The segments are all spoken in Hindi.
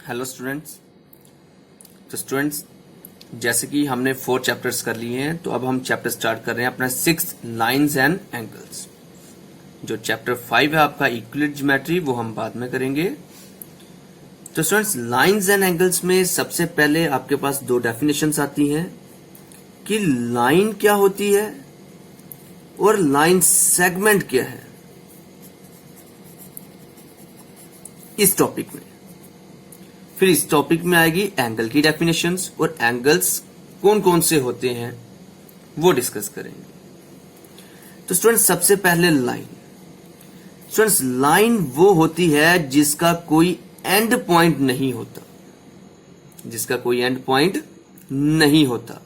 Hello students. तो स्टूडेंट्स, जैसे कि हमने 4 चैप्टर्स कर लिए हैं, तो अब हम चैप्टर स्टार्ट कर रहे हैं अपना 6 लाइंस एंड एंगल्स। जो चैप्टर 5 है आपका यूक्लिड ज्योमेट्री, वो हम बाद में करेंगे। तो स्टूडेंट्स, लाइंस एंड एंगल्स में सबसे पहले आपके पास 2 डेफिनेशंस आती हैं कि लाइन क्या होती है और लाइन सेगमेंट क्या है इस टॉपिक में। फिर इस टॉपिक में आएगी एंगल की डेफिनेशंस, और एंगल्स कौन कौन से होते हैं वो डिस्कस करेंगे। तो स्टूडेंट्स, सबसे पहले लाइन। स्टूडेंट्स, लाइन वो होती है जिसका कोई एंड पॉइंट नहीं होता, जिसका कोई एंड पॉइंट नहीं होता।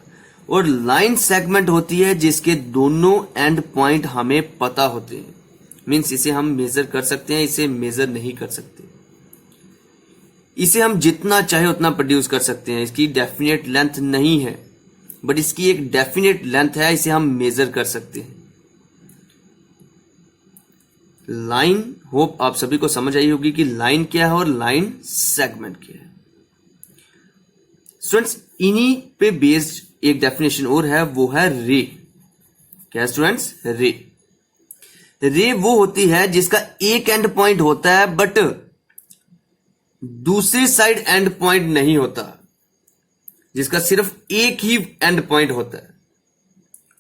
और लाइन सेगमेंट होती है जिसके दोनों एंड पॉइंट हमें पता होते हैं। मींस इसे हम मेजर कर सकते हैं, इसे मेजर नहीं कर सकते। इसे हम जितना चाहे उतना प्रोड्यूस कर सकते हैं। इसकी डेफिनेट लेंथ नहीं है, बट इसकी एक डेफिनेट लेंथ है, इसे हम मेजर कर सकते हैं। लाइन, होप आप सभी को समझ आई होगी कि लाइन क्या है और लाइन सेगमेंट क्या है। स्टूडेंट्स, इन्हीं पे बेस्ड एक डेफिनेशन और है, वो है रे। क्या है स्टूडेंट्स? रे। रे वो होती है जिसका एक एंड पॉइंट होता है बट दूसरी साइड एंड पॉइंट नहीं होता, जिसका सिर्फ एक ही एंड पॉइंट होता है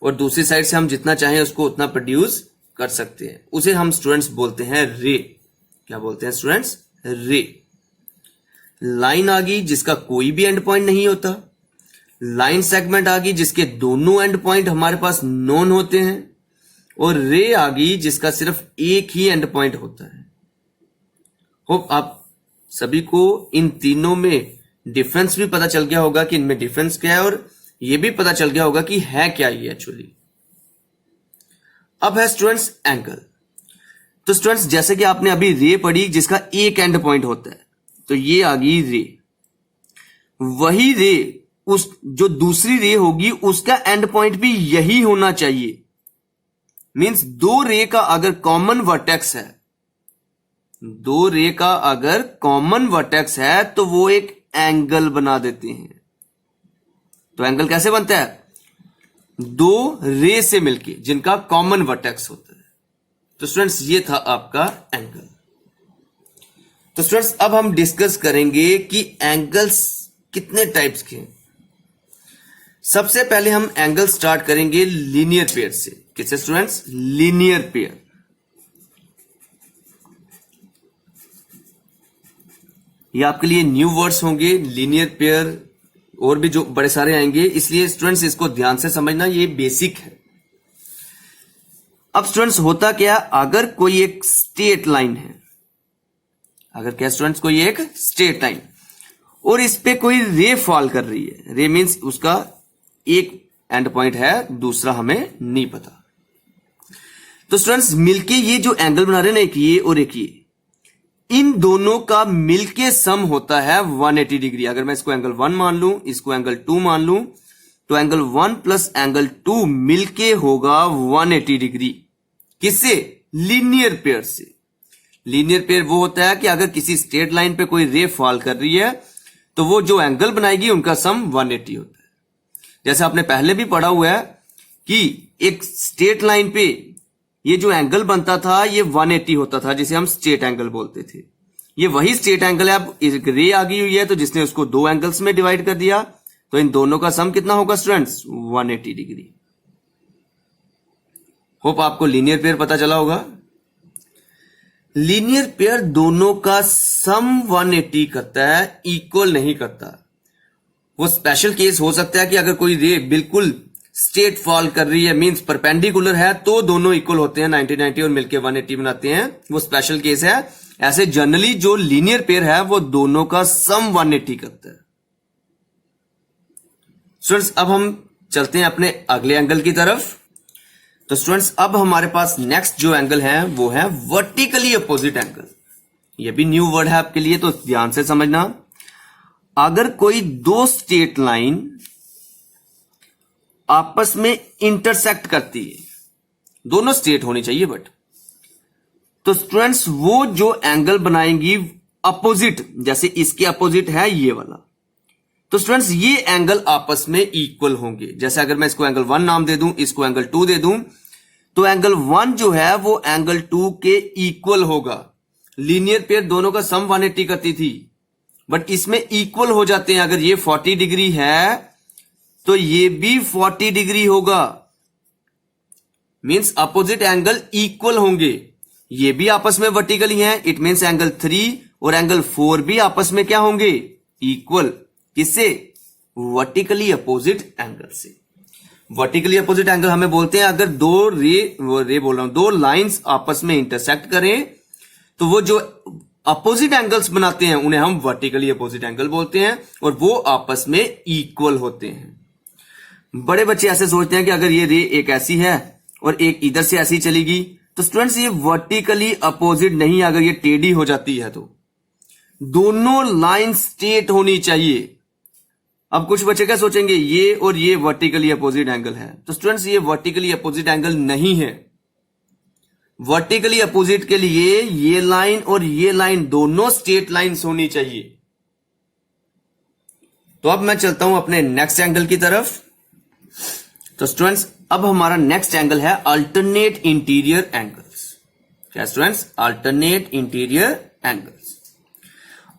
और दूसरी साइड से हम जितना चाहें उसको उतना प्रोड्यूस कर सकते हैं। उसे हम स्टूडेंट्स बोलते हैं रे। क्या बोलते हैं स्टूडेंट्स? रे। लाइन आ गई जिसका कोई भी एंड पॉइंट नहीं होता। लाइन सेगमेंट आ गई जिसके दोनों एंड पॉइंट हमारे पास नोन होते हैं। और रे आ गई जिसका सिर्फ एक ही एंड पॉइंट होता है। होप आप सभी को इन तीनों में डिफरेंस भी पता चल गया होगा कि इनमें डिफरेंस क्या है, और यह भी पता चल गया होगा कि है क्या ये एक्चुअली। अब है स्टूडेंट्स एंगल। तो स्टूडेंट्स, जैसे कि आपने अभी रे पढ़ी जिसका एक एंड पॉइंट होता है, तो ये आ गई रे। वही रे, उस जो दूसरी रे होगी उसका एंड पॉइंट भी यही होना चाहिए। मींस दो रे का अगर कॉमन वर्टेक्स है, दो रे का अगर कॉमन वर्टेक्स है तो वो एक एंगल बना देते हैं। तो एंगल कैसे बनता है? दो रे से मिलके जिनका कॉमन वर्टेक्स होता है। तो स्टूडेंट्स, ये था आपका एंगल। तो स्टूडेंट्स, अब हम डिस्कस करेंगे कि एंगल्स कितने टाइप्स के हैं। सबसे पहले हम एंगल स्टार्ट करेंगे लीनियर पेयर से। किससे स्टूडेंट्स? Linear pair. ये आपके लिए न्यू वर्ड्स होंगे, लीनियर पेयर, और भी जो बड़े सारे आएंगे, इसलिए स्टूडेंट्स इसको ध्यान से समझना, ये बेसिक है। अब स्टूडेंट्स, होता क्या, अगर कोई एक स्ट्रेट लाइन है, अगर क्या स्टूडेंट्स, कोई एक स्ट्रेट लाइन और इस पे कोई रे फॉल कर रही है। रे मीन्स उसका एक एंड पॉइंट है, दूसरा हमें नहीं पता। तो स्टूडेंट्स, मिलके ये जो एंगल बना रहे हैं ना, एक ये और एक ये, इन दोनों का मिलके सम होता है 180 डिग्री। अगर मैं इसको एंगल 1 मान लूं, इसको एंगल 2 मान लूं, तो एंगल 1 प्लस एंगल 2 मिलके होगा 180 डिग्री। किससे? लीनियर पेयर से। लीनियर पेयर वो होता है कि अगर किसी स्ट्रेट लाइन पे कोई रे फॉल कर रही है तो वो जो एंगल बनाएगी उनका सम 180 होता है। जैसे आपने पहले भी पढ़ा हुआ है कि एक स्ट्रेट लाइन पे ये जो एंगल बनता था ये 180 होता था, जिसे हम स्ट्रेट एंगल बोलते थे। ये वही स्ट्रेट एंगल है। अब एक रे आ गई हुई है तो जिसने उसको दो एंगल्स में डिवाइड कर दिया, तो इन दोनों का सम कितना होगा स्टूडेंट्स? 180 डिग्री। होप आपको लीनियर पेयर पता चला होगा। लीनियर पेयर दोनों का सम 180 करता है, इक्वल नहीं करता। वो स्पेशल केस हो सकता है कि अगर कोई रे बिल्कुल स्ट्रेट फॉल कर रही है, मींस परपेंडिकुलर है, तो दोनों इक्वल होते हैं 90-90 और मिलके 180 बनाते हैं। वो स्पेशल केस है। ऐसे जनरली जो लीनियर पेयर है वो दोनों का सम 180 करता है। स्टूडेंट्स, अब हम चलते हैं अपने अगले एंगल की तरफ। तो स्टूडेंट्स, अब हमारे पास नेक्स्ट जो एंगल है वो है वर्टिकली अपोजिट एंगल। ये भी न्यू वर्ड है आपके लिए, तो ध्यान से समझना। अगर कोई दो स्ट्रेट लाइन आपस में इंटरसेक्ट करती है, दोनों स्ट्रेट होनी चाहिए बट, तो स्टूडेंट्स वो जो एंगल बनाएंगी अपोजिट, जैसे इसके अपोजिट है ये वाला, तो स्टूडेंट्स ये एंगल आपस में इक्वल होंगे। जैसे अगर मैं इसको एंगल 1 नाम दे दूं, इसको एंगल 2 दे दूं, तो एंगल 1 जो है वो एंगल 2 के इक्वल होगा। लीनियर पेयर दोनों का सम 180 करती थी, बट इसमें इक्वल हो जाते हैं। अगर ये 40 डिग्री है तो ये भी 40 डिग्री होगा, मींस अपोजिट एंगल इक्वल होंगे। ये भी आपस में वर्टिकली हैं, इट मींस एंगल 3 और एंगल 4 भी आपस में क्या होंगे, इक्वल। किससे? वर्टिकली अपोजिट एंगल से। वर्टिकली अपोजिट एंगल हमें बोलते हैं अगर दो लाइंस आपस में इंटरसेक्ट करें तो वो जो अपोजिट एंगल्स बनाते हैं उन्हें हम वर्टिकली अपोजिट एंगल बोलते हैं, और वो आपस में इक्वल होते हैं। बड़े बच्चे ऐसे सोचते हैं कि अगर ये रे एक ऐसी है और एक इधर से ऐसी चलेगी, तो स्टूडेंट्स ये वर्टिकली अपोजिट नहीं, अगर ये टेढ़ी हो जाती है तो दोनों लाइन स्ट्रेट होनी चाहिए। अब कुछ बच्चे क्या सोचेंगे, ये और ये वर्टिकली अपोजिट एंगल है, तो स्टूडेंट्स ये वर्टिकली अपोजिट एंगल नहीं है। वर्टिकली अपोजिट के लिए ये लाइन और ये लाइन दोनों स्ट्रेट लाइंस होनी चाहिए। तो अब मैं चलता हूं अपने नेक्स्ट एंगल की तरफ। तो स्टूडेंट्स अब हमारा नेक्स्ट एंगल है अल्टरनेट इंटीरियर एंगल्स। क्या students? Alternate interior angles.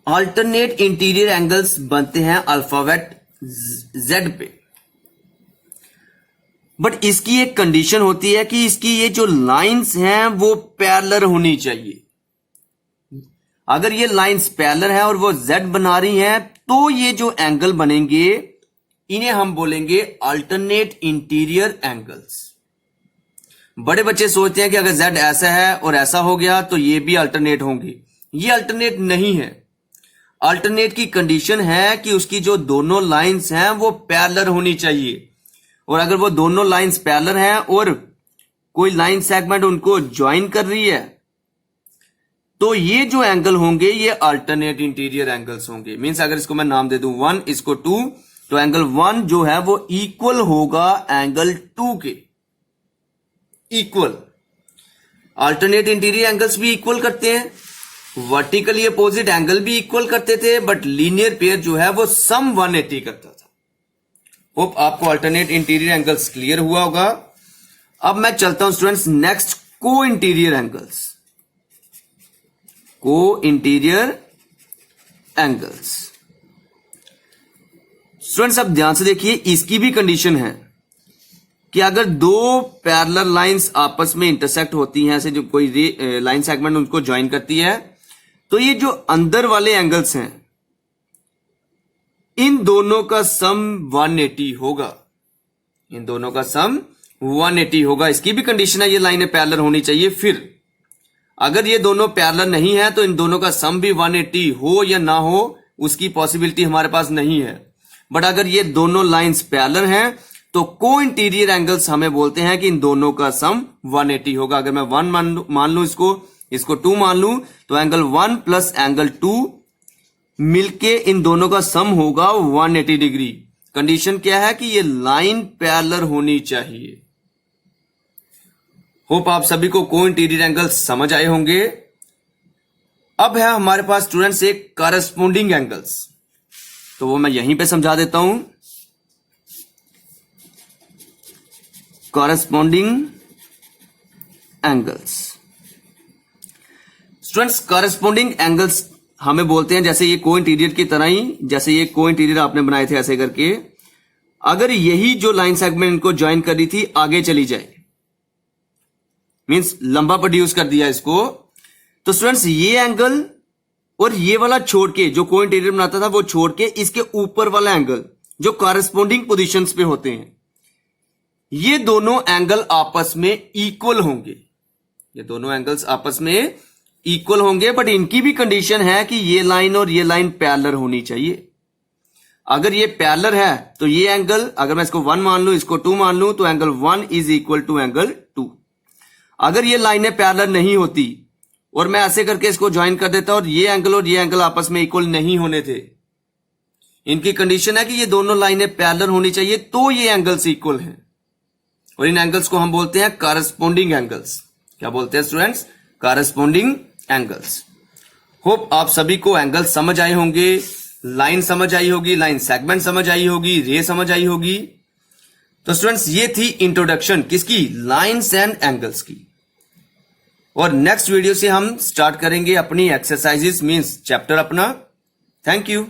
Alternate interior angles बनते हैं अल्फाबेट Z पे, बट इसकी एक कंडीशन होती है कि इसकी ये जो लाइंस हैं वो पैरेलल होनी चाहिए। अगर ये लाइंस पैरेलल है और वो Z बना रही हैं, तो ये जो एंगल बनेंगे इन्हें हम बोलेंगे अल्टरनेट इंटीरियर एंगल्स। बड़े बच्चे सोचते हैं कि अगर Z ऐसा है और ऐसा हो गया तो ये भी अल्टरनेट होंगे। ये अल्टरनेट नहीं है। अल्टरनेट की कंडीशन है कि उसकी जो दोनों लाइंस हैं वो पैरेलल होनी चाहिए, और अगर वो दोनों लाइंस पैरेलल हैं और कोई लाइन सेगमेंट उनको ज्वाइन कर रही है, तो ये जो एंगल होंगे ये अल्टरनेट इंटीरियर एंगल्स होंगे। मींस अगर इसको मैं नाम दे दूं 1, इसको 2, तो एंगल 1 जो है वो इक्वल होगा एंगल 2 के, इक्वल। अल्टरनेट इंटीरियर एंगल्स भी इक्वल करते हैं, वर्टिकली अपोजिट एंगल भी इक्वल करते थे, बट लीनियर पेयर जो है वो सम 180 करता था। होप आपको अल्टरनेट इंटीरियर एंगल्स क्लियर हुआ होगा। अब मैं चलता हूं स्टूडेंट्स नेक्स्ट को इंटीरियर एंगल्स। को इंटीरियर एंगल्स स्टूडेंट्स अब ध्यान से देखिए, इसकी भी कंडीशन है कि अगर दो पैरेलल लाइंस आपस में इंटरसेक्ट होती हैं, ऐसे जो कोई लाइन सेगमेंट उनको ज्वाइन करती है, तो ये जो अंदर वाले एंगल्स हैं इन दोनों का सम 180 होगा। इन दोनों का सम 180 होगा। इसकी भी कंडीशन है ये लाइनें पैरेलल होनी चाहिए। फिर अगर ये दोनों पैरेलल नहीं है तो इन दोनों का सम भी 180 हो या ना हो, उसकी पॉसिबिलिटी हमारे पास नहीं है। बट अगर ये दोनों लाइंस पैरेलल हैं तो को इंटीरियर एंगल्स हमें बोलते हैं कि इन दोनों का सम 180 होगा। अगर मैं 1 मान लूं, इसको 2 मान लूं, तो एंगल 1 प्लस एंगल 2 मिलके इन दोनों का सम होगा 180 डिग्री। कंडीशन क्या है कि ये लाइन पैरेलल होनी चाहिए। होप आप सभी को को इंटीरियर एंगल्स समझ आए होंगे। अब है हमारे पास स्टूडेंट्स एक कॉरेस्पोंडिंग एंगल्स, तो वो मैं यहीं पे समझा देता हूं। Corresponding angles students, corresponding angles हमें बोलते हैं जैसे ये को इंटीरियर की तरह ही, जैसे ये को इंटीरियर आपने बनाए थे ऐसे करके, अगर यही जो लाइन सेगमेंट इनको ज्वाइन कर रही थी आगे चली जाए, मींस लंबा प्रोड्यूस कर दिया इसको, तो स्टूडेंट्स ये एंगल और ये वाला छोड़ के, जो को इंटीरियर बनाता था वो छोड़ के, इसके ऊपर वाला एंगल जो कॉरेस्पोंडिंग पोजीशंस पे होते हैं, ये दोनों एंगल आपस में इक्वल होंगे। ये दोनों एंगल्स आपस में इक्वल होंगे, बट इनकी भी कंडीशन है कि ये लाइन और ये लाइन पैरेलल होनी चाहिए। अगर ये पैरेलल है तो ये एंगल, अगर मैं इसको 1 मान लूं, इसको 2 मान लूं, तो angle 1 is equal to angle 2। अगर ये लाइनें पैरेलल नहीं होती और मैं ऐसे करके इसको ज्वाइन कर देता और ये एंगल आपस में इक्वल नहीं होने थे, इनकी कंडीशन है कि ये दोनों लाइनें पैरेलल होनी चाहिए, तो ये एंगल्स इक्वल हैं, और इन एंगल्स को हम बोलते हैं कॉरेस्पोंडिंग एंगल्स। क्या बोलते हैं स्टूडेंट्स? Corresponding angles. होप आप सभी को एंगल समझ आए होंगे, लाइन समझ आई होगी, लाइन सेगमेंट समझ आई होगी, रे समझ आई होगी। तो स्टूडेंट्स ये थी इंट्रोडक्शन किसकी, लाइंस एंड एंगल्स की। और नेक्स्ट वीडियो से हम स्टार्ट करेंगे अपनी एक्सरसाइजेस मींस चैप्टर अपना। Thank you.